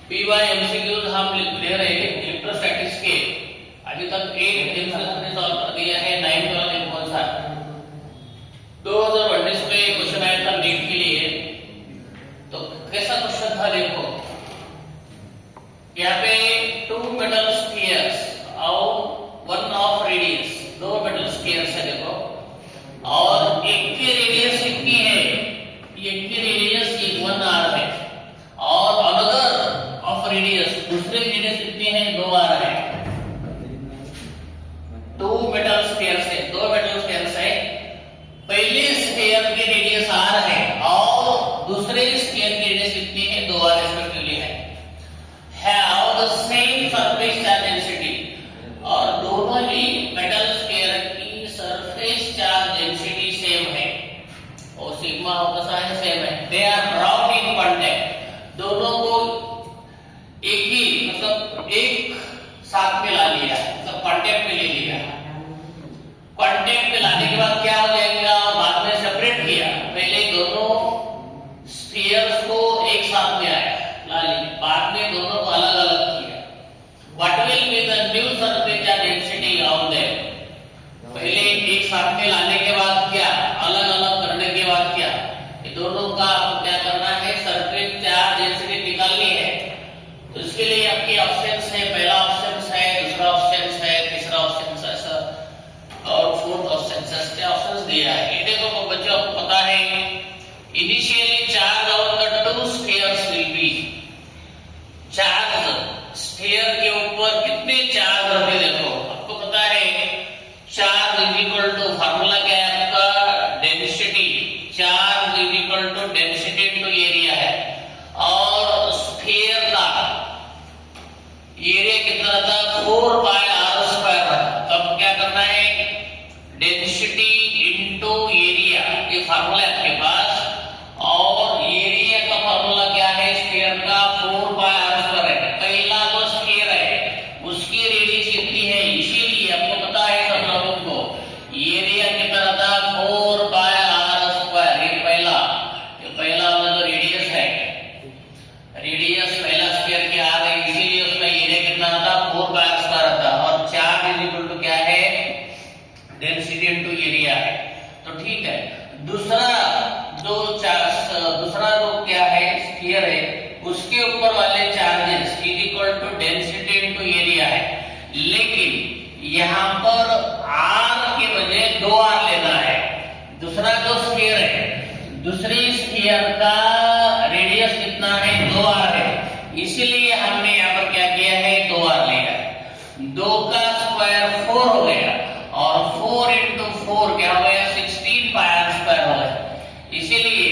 PYMCQs हम ले रहे हैं इलेक्ट्रोस्टैटिक्स के। अभी तक एक हमने सॉल्व कर दिया है 9 वाला दिन कौन सा 2019 में क्वेश्चन आया था नीट के लिए। तो कैसा क्वेश्चन था देखो, यहाँ पे 2 मेटल स्फीयर्स और 1 ऑफ रेडियस, 2 मेटल स्फीयर्स है देखो, और एक की रेडियस कितनी है, एक की रेडियस 1 आर है, और अनदर ऑफ रेडियस दूसरे की रेडियस कितनी है 2 आर है। 2 मेटल स्फीयर्स है, 2 मेटल स्फीयर्स है, पहले स्फीयर की रेडियस आर है और दूसरे स्फीयर की रेडियस कितनी है 2 आर रिस्पेक्टिवली है। Have the same surface charge density, और दोनों ही मेटल स्फीयर की सरफेस चार्ज डेंसिटी सेम है और सिग्मा कैसा है सेम है। They are brought in contact, दोनों को एक ही मतलब एक साथ में ला लिया, मतलब कांटेक्ट में ले लिया। कांटेक्ट में लाने के बाद क्या हो जाएगा, बाद में सेपरेट किया, पहले दोनों स्फीयर्स को एक साथ में आया ला लिया, बाद में दोनों को अलग अलग किया। What will be the new surface charge density on them, पहले एक साथ में लाने के बाद क्या, अलग अलग करने के बाद क्या, ये दोनों का आपको क्या करना है, सरफेस चार्ज डेंसिटी निकालनी है। तो इसके लिए आपके ऑप्शंस है, पहला ऑप्शन है, दूसरा ऑप्शन है, तीसरा ऑप्शन है और फोर्थ ऑप्शन है। क्या ऑप्शंस दिया है ये देखो बच्चों, आपको पता है initially charge on the 2 spheres will be, charge sphere के ऊपर कितने चार्ज रहते देखो, आपको पता है charge is equal to, formula क्या है आपका, density, charge is equal to density into area है, और स्फीयर का एरिया कितना था 4 पाई आर स्क्वायर था। तब क्या करना है, डेंसिटी इनटू एरिया, ये फार्मूला है आपके पास, और एरिया का फार्मूला क्या है, स्फीयर का 4 पाई आर स्क्वायर है। पहला जो स्फीयर है उसकी रेडियस कितनी है, इसीलिए आपको पता है सब लोगों को एरिया कितना था 4 पाई आर स्क्वायर। ये पहला वाला जो रेडियस है, रेडियस पहला स्फीयर की आ रही, इसीलिए उसमें एरिया कितना था 4 पाई आर स्क्वायर था, और चार्ज इज इक्वल टू क्या है, डेंसिटी इनटू एरिया है। तो ठीक है, दूसरा जो क्या है स्फीयर है, उसके ऊपर वाले charges is equal to density into area है, लेकिन यहाँ पर आर के बजाय 2 आर लेना है। दूसरा जो स्फीयर है, दूसरी स्फीयर का रेडियस कितना है 2 आर है, इसीलिए हमने यहाँ पर क्या किया है 2 आर लिया है। 2 का स्क्वायर 4 हो गया, और 4 इंटू 4 क्या हो गया 16 पाई आर स्क्वायर हो गया। इसीलिए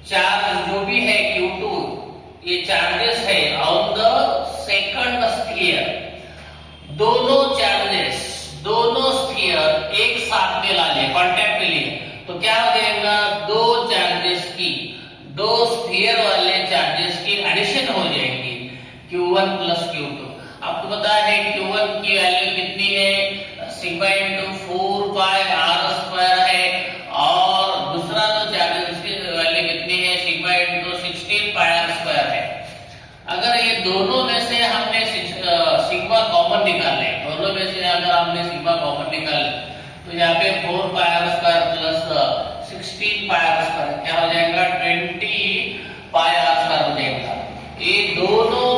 चार्ज जो भी है Q2, ये चार्जेस है ऑन द सेकंड स्फीयर, दोनों चार्जेस, दोनों स्फीयर एक साथ में ला लिए, कांटेक्ट में लिए, तो क्या हो जाएगा, 2 चार्जेस की, 2 स्फीयर वाले चार्जेस की एडिशन हो जाएगी, Q1 प्लस Q2। आपको पता है Q1 की वैल्यू कितनी है, sigma into 4 pi R square है, और दूसरा जो चार्जेस की वैल्यू कितनी है, sigma into 16 pi R square है। अगर ये दोनों में से हमने सिग्मा कॉमन निकाले, दोनों में से अगर हमने सिग्मा कॉमन निकाले, तो यहाँ पे 4 pi R square plus 16 pi R square क्या हो जाएगा 20 पाई आर स्क्वायर हो जाएगा। ये दोनों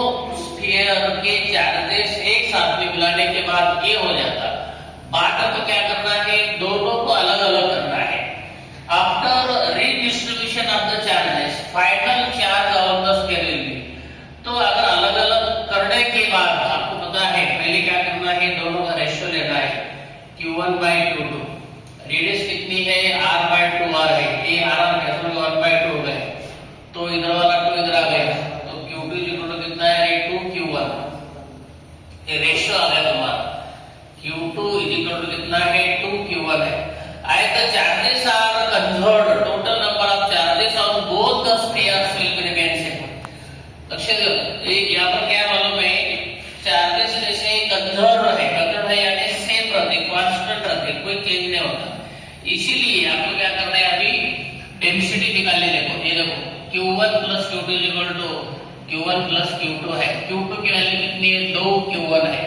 स्फीयर के चार्जेस एक साथ में मिलाने के बाद ये हो जाता। बात तो क्या करना है, दोनों को अलग अलग करना है। After redistribution of the charges, final charge on the sphere will be, तो अगर अलग अलग करने के बाद आपको पता है पहले क्या करना है, दोनों का रेशियो लेना है Q1 by Q2, रेडियस कितनी है R/2R है, ये R कैंसिल 1/2 हो गए, तो इधर वाला 2 इधर आ गया, तो Q2 कितना है 2Q1, ये रेशियो आ गया तुम्हारा, Q2 कितना है 2Q1 है। आए तो charges are conserved, total number of charges on both the spheres will be remain same. लक्ष्य दो, एक यहाँ पर क्या मालूम है, चार्जेस जैसे कंजर्व्ड है यानी सेम रहते, कांस्टेंट रहते, कोई चेंज नहीं होता। इसीलिए आपको क्या करना है, अभी डेंसिटी निकालने, देखो ये देखो Q1 plus Q2 equal to Q1 plus Q2 है। Q2 की वैल्यू कितनी है? 2 Q1 है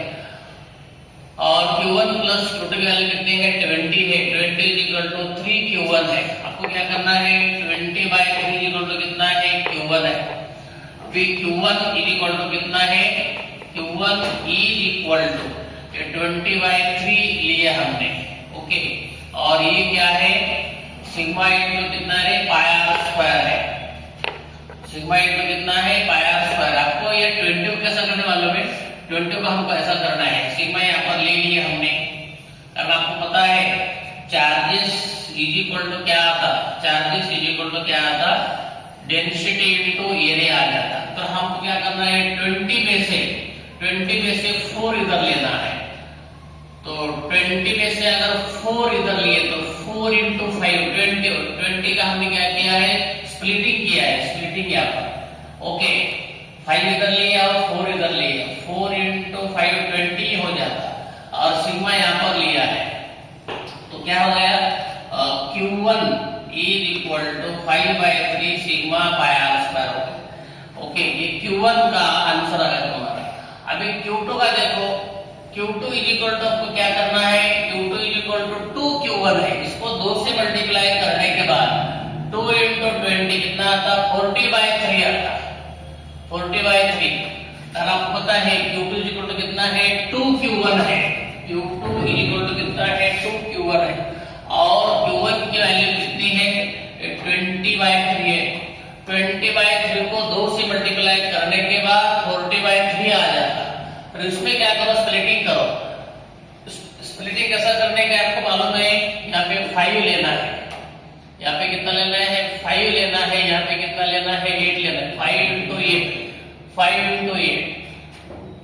और Q1 प्लस Q2 की वैल्यू कितनी है? 20 है। 20 इक्वल टू 3 Q1 है। आपको क्या करना है? 20/3 इक्वल टू कितना है? Q1 है। अभी Q1 इक्वल टू कितना है? Q1 इक्वल टू 20/3 लिया हमने, ओके। और ये क्या है? सिग्मा इनटू कितना है? पाई आर स्क्वायर है। सिग्मा इनटू कितना है? पाई आर स्क्वायर। आपको ये 20 को कैसा करने मालूम है? 20 को हमको ऐसा करना है, सिग्मा यहाँ पर ले लिए हमने, कारण आपको पता है चार्जेस इज इक्वल टू क्या आता? चार्जेस इज इक्वल टू क्या आता? डेंसिटी इनटू एरिया आ जाता। तो हमको क्या करना है? 20 में से 4 इधर लेना है। तो 20 में से अगर 4 इधर लिए तो 4 इंटू 5 20 का हमने क्या किया है? स्प्लिटिंग किया है, स्प्लिटिंग यहाँ पर, ओके। 5 इधर लिए और 4 इधर लिए, 4 इंटू 5 20 हो जाता और सिग्मा यहाँ पर लिया है। तो क्या हो गया? Q1 is equal to 5/3 sigma pi R square हो गया, ओके। ये Q1 का आंसर आ गया तुम्हारा। अभी Q2 का देखो, Q2 इज इक्वल टू आपको क्या करना है? Q2 is equal to 2 Q1 है। इसको 2 से मल्टीप्लाई करने के बाद 2 इंटू 20 कितना आता? 40/3 आता, 40/3। और आपको पता है Q2 इज इक्वल टू कितना है? 2 Q1 है। Q2 इज इक्वल टू कितना है? 2 Q1 है। और Q1 की वैल्यू कितनी है? 20/3 है। 20/3 को 2 से मल्टीप्लाई करने के बाद 40/3 आ जाता। फिर इसमें क्या करो? स्प्लिटिंग करो। स्प्लिटिंग कैसा करने का आपको मालूम है? यहाँ पे 5 लेना है, यहाँ पे कितना लेना है? 5 लेना है। यहाँ पे कितना लेना है? 8 लेना है। 5 इंटू 8, 5 इंटू 8,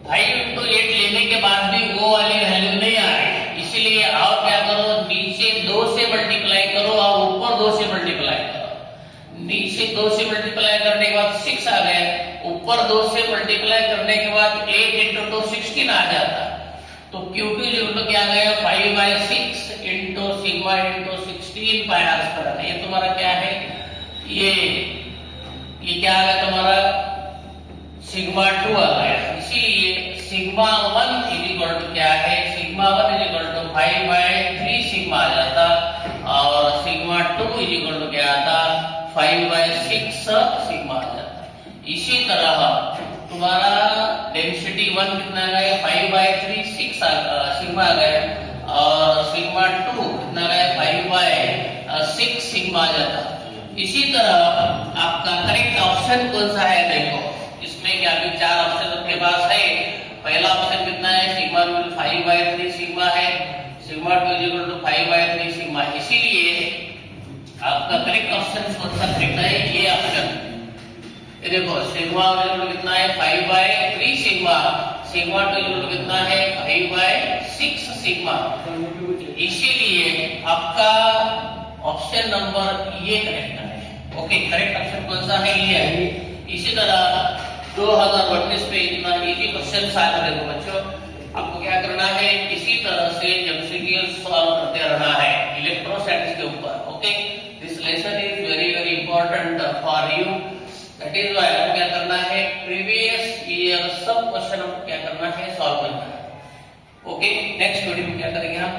5 इंटू 8 लेने के बाद भी वो वाली वैल्यू नहीं आ रही, इसीलिए आप क्या करो? नीचे 2 से मल्टीप्लाई करो और ऊपर 2 से मल्टीप्लाई करो। नीचे 2 से मल्टीप्लाई करने के बाद 6 आ गया, ऊपर 2 से मल्टीप्लाई करने के बाद 8 इंटू 2 16 आ जाता। तो Q2 जो क्या आ गया? 5/6 into sigma into 16 pi R square. ये तुम्हारा क्या है? ये क्या आ गया तुम्हारा? सिग्मा 2 आ गया। इसीलिए सिग्मा 1 इज इक्वल टू क्या है? Sigma 1 is equal to 5/3 sigma आ जाता और सिग्मा 2 इज इक्वल टू क्या आता? 5/6 सिग्मा आ जाता। इसी तरह तुम्हारा डेंसिटी 1 कितना आ गया? 5/3 सिग्मा आ गया और सिग्मा 2 कितना आ गया? 5/6 सिग्मा आ जाता। इसी तरह आपका करेक्ट ऑप्शन कौन सा है? देखो इसमें क्या अभी 4 ऑप्शन आपके पास है। पहला ऑप्शन कितना है? सिग्मा 5/3 सिग्मा है। Sigma 2 is equal to 5/3 sigma. इसीलिए आपका करेक्ट ऑप्शन कौन सा करेक्ट है? ये ऑप्शन। ये देखो सिग्मा कितना है? 5/3 सिग्मा। सिग्मा 2 कितना है? 5/6 सिग्मा। इसीलिए आपका ऑप्शन नंबर ये करेक्ट है, ओके। करेक्ट ऑप्शन कौन सा है? ये है। इसी तरह 2032 पे इतना इजी क्वेश्चन सॉल्व करेंगे बच्चों। आपको क्या करना है? इसी तरह से एमसीक्यू सॉल्व करते रहना है इलेक्ट्रोस्टैटिक्स के ऊपर, okay. This lesson is very very important for you. That is why आपको क्या करना है? प्रीवियस ईयर सब क्वेश्चन आपको क्या करना है? सॉल्व करना है, ओके। नेक्स्ट वीडियो में क्या करेंगे हम?